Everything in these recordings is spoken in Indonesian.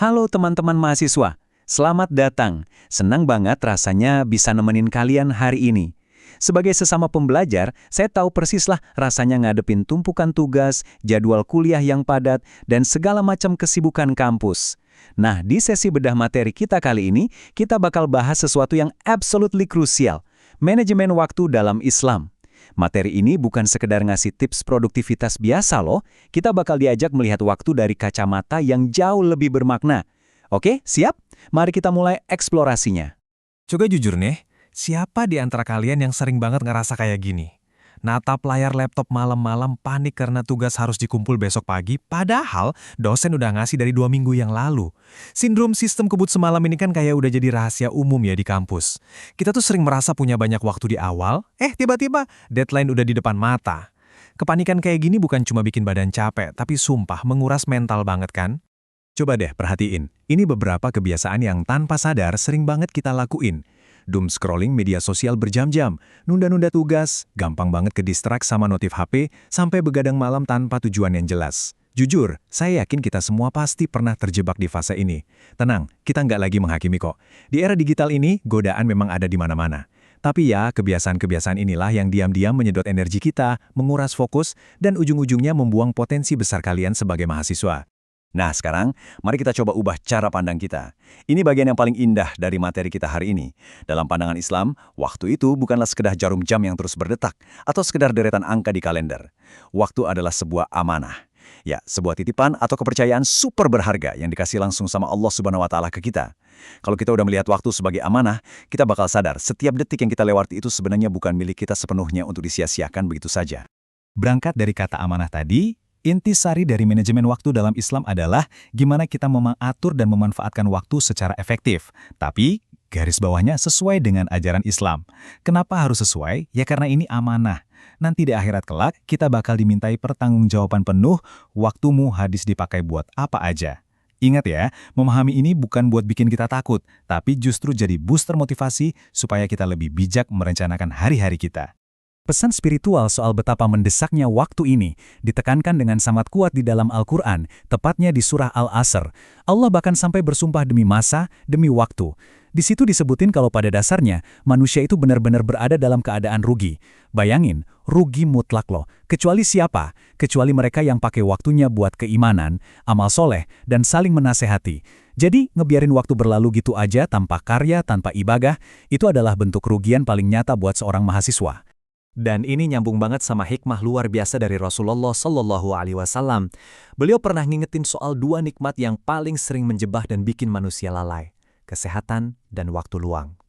Halo teman-teman mahasiswa, selamat datang. Senang banget rasanya bisa nemenin kalian hari ini. Sebagai sesama pembelajar, saya tahu persislah rasanya ngadepin tumpukan tugas, jadwal kuliah yang padat, dan segala macam kesibukan kampus. Nah, di sesi bedah materi kita kali ini, kita bakal bahas sesuatu yang absolutely krusial, manajemen waktu dalam Islam. Materi ini bukan sekedar ngasih tips produktivitas biasa loh, kita bakal diajak melihat waktu dari kacamata yang jauh lebih bermakna. Oke, siap? Mari kita mulai eksplorasinya. Coba jujur nih, siapa di antara kalian yang sering banget ngerasa kayak gini? Natap layar laptop malam-malam panik karena tugas harus dikumpul besok pagi, padahal dosen udah ngasih dari 2 minggu yang lalu. Sindrom sistem kebut semalam ini kan kayak udah jadi rahasia umum ya di kampus. Kita tuh sering merasa punya banyak waktu di awal, tiba-tiba deadline udah di depan mata. Kepanikan kayak gini bukan cuma bikin badan capek, tapi sumpah menguras mental banget kan? Coba deh perhatiin, ini beberapa kebiasaan yang tanpa sadar sering banget kita lakuin. Doom scrolling media sosial berjam-jam, nunda-nunda tugas, gampang banget ke-distract sama notif HP, sampai begadang malam tanpa tujuan yang jelas. Jujur, saya yakin kita semua pasti pernah terjebak di fase ini. Tenang, kita nggak lagi menghakimi kok. Di era digital ini, godaan memang ada di mana-mana. Tapi ya, kebiasaan-kebiasaan inilah yang diam-diam menyedot energi kita, menguras fokus, dan ujung-ujungnya membuang potensi besar kalian sebagai mahasiswa. Nah sekarang, mari kita coba ubah cara pandang kita. Ini bagian yang paling indah dari materi kita hari ini. Dalam pandangan Islam, waktu itu bukanlah sekedar jarum jam yang terus berdetak, atau sekedar deretan angka di kalender. Waktu adalah sebuah amanah. Ya, sebuah titipan atau kepercayaan super berharga yang dikasih langsung sama Allah Subhanahu wa Ta'ala ke kita. Kalau kita udah melihat waktu sebagai amanah, kita bakal sadar setiap detik yang kita lewati itu sebenarnya bukan milik kita sepenuhnya untuk disia-siakan begitu saja. Berangkat dari kata amanah tadi, intisari dari manajemen waktu dalam Islam adalah gimana kita mengatur dan memanfaatkan waktu secara efektif. Tapi, garis bawahnya sesuai dengan ajaran Islam. Kenapa harus sesuai? Ya karena ini amanah. Nanti di akhirat kelak, kita bakal dimintai pertanggungjawaban penuh, waktumu habis dipakai buat apa aja. Ingat ya, memahami ini bukan buat bikin kita takut, tapi justru jadi booster motivasi supaya kita lebih bijak merencanakan hari-hari kita. Pesan spiritual soal betapa mendesaknya waktu ini ditekankan dengan sangat kuat di dalam Al-Quran, tepatnya di surah Al-Asr. Allah bahkan sampai bersumpah demi masa, demi waktu. Di situ disebutin kalau pada dasarnya, manusia itu benar-benar berada dalam keadaan rugi. Bayangin, rugi mutlak loh. Kecuali siapa? Kecuali mereka yang pakai waktunya buat keimanan, amal soleh, dan saling menasehati. Jadi, ngebiarin waktu berlalu gitu aja tanpa karya, tanpa ibadah, itu adalah bentuk kerugian paling nyata buat seorang mahasiswa. Dan ini nyambung banget sama hikmah luar biasa dari Rasulullah Shallallahu Alaihi Wasallam. Beliau pernah ngingetin soal 2 nikmat yang paling sering menjebak dan bikin manusia lalai, kesehatan dan waktu luang.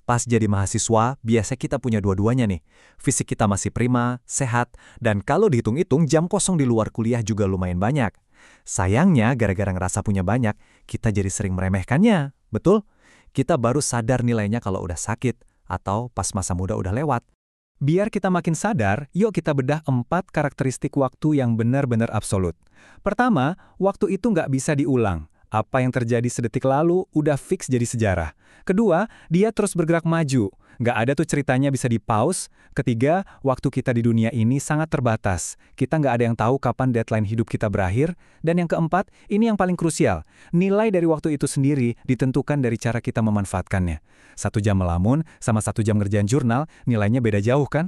Pas jadi mahasiswa, biasa kita punya dua-duanya nih. Fisik kita masih prima, sehat, dan kalau dihitung-hitung jam kosong di luar kuliah juga lumayan banyak. Sayangnya, gara-gara ngerasa punya banyak, kita jadi sering meremehkannya. Betul? Kita baru sadar nilainya kalau udah sakit, atau pas masa muda udah lewat. Biar kita makin sadar, yuk kita bedah 4 karakteristik waktu yang benar-benar absolut. Pertama, waktu itu nggak bisa diulang. Apa yang terjadi sedetik lalu udah fix jadi sejarah. Kedua, dia terus bergerak maju. Nggak ada tuh ceritanya bisa di-pause. Ketiga, waktu kita di dunia ini sangat terbatas. Kita nggak ada yang tahu kapan deadline hidup kita berakhir. Dan yang keempat, ini yang paling krusial. Nilai dari waktu itu sendiri ditentukan dari cara kita memanfaatkannya. 1 jam melamun sama 1 jam ngerjain jurnal, nilainya beda jauh kan?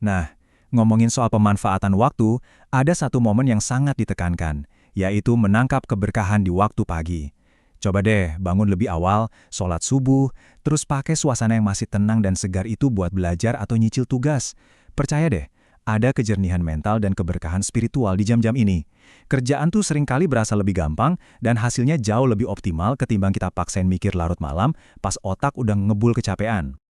Nah, ngomongin soal pemanfaatan waktu, ada satu momen yang sangat ditekankan, yaitu menangkap keberkahan di waktu pagi. Coba deh bangun lebih awal, sholat subuh, terus pakai suasana yang masih tenang dan segar itu buat belajar atau nyicil tugas. Percaya deh, ada kejernihan mental dan keberkahan spiritual di jam-jam ini. Kerjaan tuh seringkali berasa lebih gampang dan hasilnya jauh lebih optimal ketimbang kita paksain mikir larut malam pas otak udah ngebul kecapean.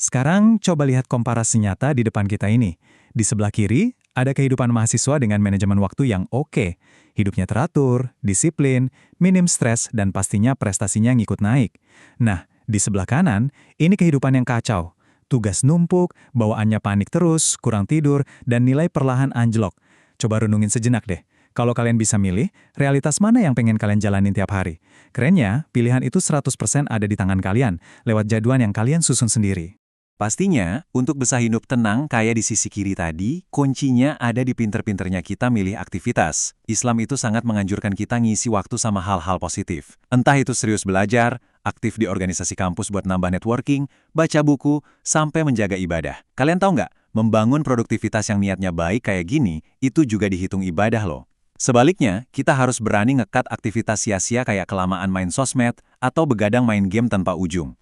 Sekarang coba lihat komparasi nyata di depan kita ini. Di sebelah kiri, ada kehidupan mahasiswa dengan manajemen waktu yang oke. Hidupnya teratur, disiplin, minim stres, dan pastinya prestasinya ngikut naik. Nah, di sebelah kanan, ini kehidupan yang kacau. Tugas numpuk, bawaannya panik terus, kurang tidur, dan nilai perlahan anjlok. Coba renungin sejenak deh. Kalau kalian bisa milih, realitas mana yang pengen kalian jalanin tiap hari? Kerennya, pilihan itu 100% ada di tangan kalian, lewat jadwal yang kalian susun sendiri. Pastinya, untuk bisa hidup tenang kayak di sisi kiri tadi, kuncinya ada di pinter-pinternya kita milih aktivitas. Islam itu sangat menganjurkan kita ngisi waktu sama hal-hal positif. Entah itu serius belajar, aktif di organisasi kampus buat nambah networking, baca buku, sampai menjaga ibadah. Kalian tahu nggak, membangun produktivitas yang niatnya baik kayak gini, itu juga dihitung ibadah loh. Sebaliknya, kita harus berani ngekat aktivitas sia-sia kayak kelamaan main sosmed atau begadang main game tanpa ujung.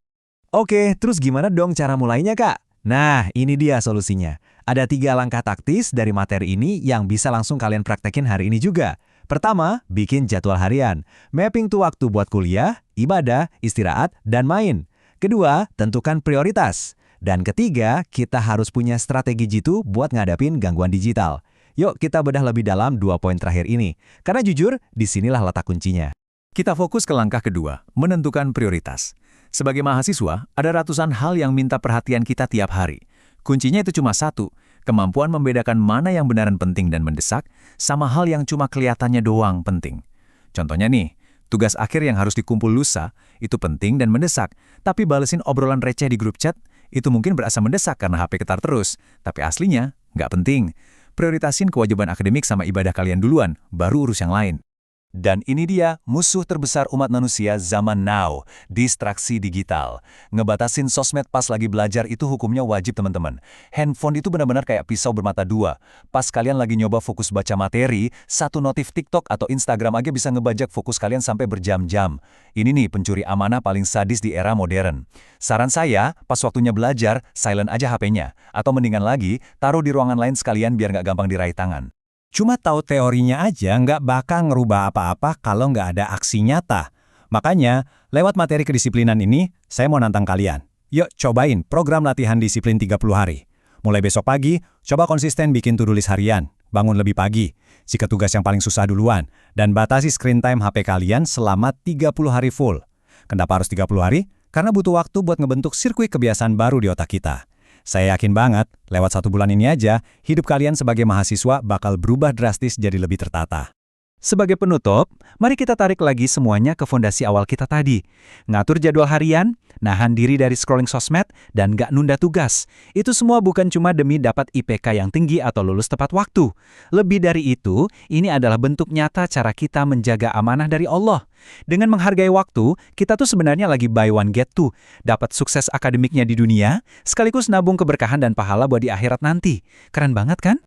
Oke, terus gimana dong cara mulainya, Kak? Nah, ini dia solusinya. Ada 3 langkah taktis dari materi ini yang bisa langsung kalian praktekin hari ini juga. Pertama, bikin jadwal harian. Mapping tuh waktu buat kuliah, ibadah, istirahat, dan main. Kedua, tentukan prioritas. Dan ketiga, kita harus punya strategi jitu buat ngadapin gangguan digital. Yuk kita bedah lebih dalam 2 poin terakhir ini. Karena jujur, disinilah letak kuncinya. Kita fokus ke langkah kedua, menentukan prioritas. Sebagai mahasiswa, ada ratusan hal yang minta perhatian kita tiap hari. Kuncinya itu cuma satu, kemampuan membedakan mana yang beneran penting dan mendesak, sama hal yang cuma kelihatannya doang penting. Contohnya nih, tugas akhir yang harus dikumpul lusa, itu penting dan mendesak, tapi balesin obrolan receh di grup chat, itu mungkin berasa mendesak karena HP ketar terus, tapi aslinya nggak penting. Prioritasin kewajiban akademik sama ibadah kalian duluan, baru urus yang lain. Dan ini dia musuh terbesar umat manusia zaman now, distraksi digital. Ngebatasin sosmed pas lagi belajar itu hukumnya wajib teman-teman. Handphone itu benar-benar kayak pisau bermata dua. Pas kalian lagi nyoba fokus baca materi, satu notif TikTok atau Instagram aja bisa ngebajak fokus kalian sampai berjam-jam. Ini nih pencuri amanah paling sadis di era modern. Saran saya, pas waktunya belajar, silent aja HP-nya. Atau mendingan lagi, taruh di ruangan lain sekalian biar nggak gampang diraih tangan. Cuma tahu teorinya aja nggak bakal ngerubah apa-apa kalau nggak ada aksi nyata. Makanya, lewat materi kedisiplinan ini, saya mau nantang kalian. Yuk cobain program latihan disiplin 30 hari. Mulai besok pagi, coba konsisten bikin to-do list harian. Bangun lebih pagi, jika tugas yang paling susah duluan. Dan batasi screen time HP kalian selama 30 hari full. Kenapa harus 30 hari? Karena butuh waktu buat ngebentuk sirkuit kebiasaan baru di otak kita. Saya yakin banget, lewat 1 bulan ini aja, hidup kalian sebagai mahasiswa bakal berubah drastis jadi lebih tertata. Sebagai penutup, mari kita tarik lagi semuanya ke fondasi awal kita tadi. Ngatur jadwal harian, nahan diri dari scrolling sosmed, dan gak nunda tugas. Itu semua bukan cuma demi dapat IPK yang tinggi atau lulus tepat waktu. Lebih dari itu, ini adalah bentuk nyata cara kita menjaga amanah dari Allah. Dengan menghargai waktu, kita tuh sebenarnya lagi buy one get two. Dapat sukses akademiknya di dunia, sekaligus nabung keberkahan dan pahala buat di akhirat nanti. Keren banget kan?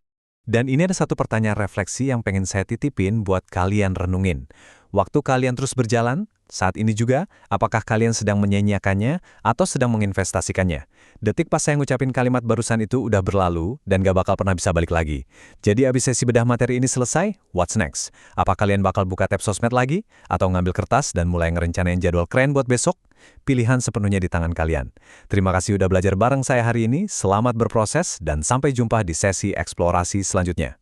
Dan ini ada satu pertanyaan refleksi yang pengen saya titipin buat kalian renungin. Waktu kalian terus berjalan, saat ini juga, apakah kalian sedang menyanyiakannya atau sedang menginvestasikannya? Detik pas saya ngucapin kalimat barusan itu udah berlalu dan gak bakal pernah bisa balik lagi. Jadi abis sesi bedah materi ini selesai, what's next? Apa kalian bakal buka tab sosmed lagi? Atau ngambil kertas dan mulai ngerencanain jadwal keren buat besok? Pilihan sepenuhnya di tangan kalian. Terima kasih udah belajar bareng saya hari ini, selamat berproses dan sampai jumpa di sesi eksplorasi selanjutnya.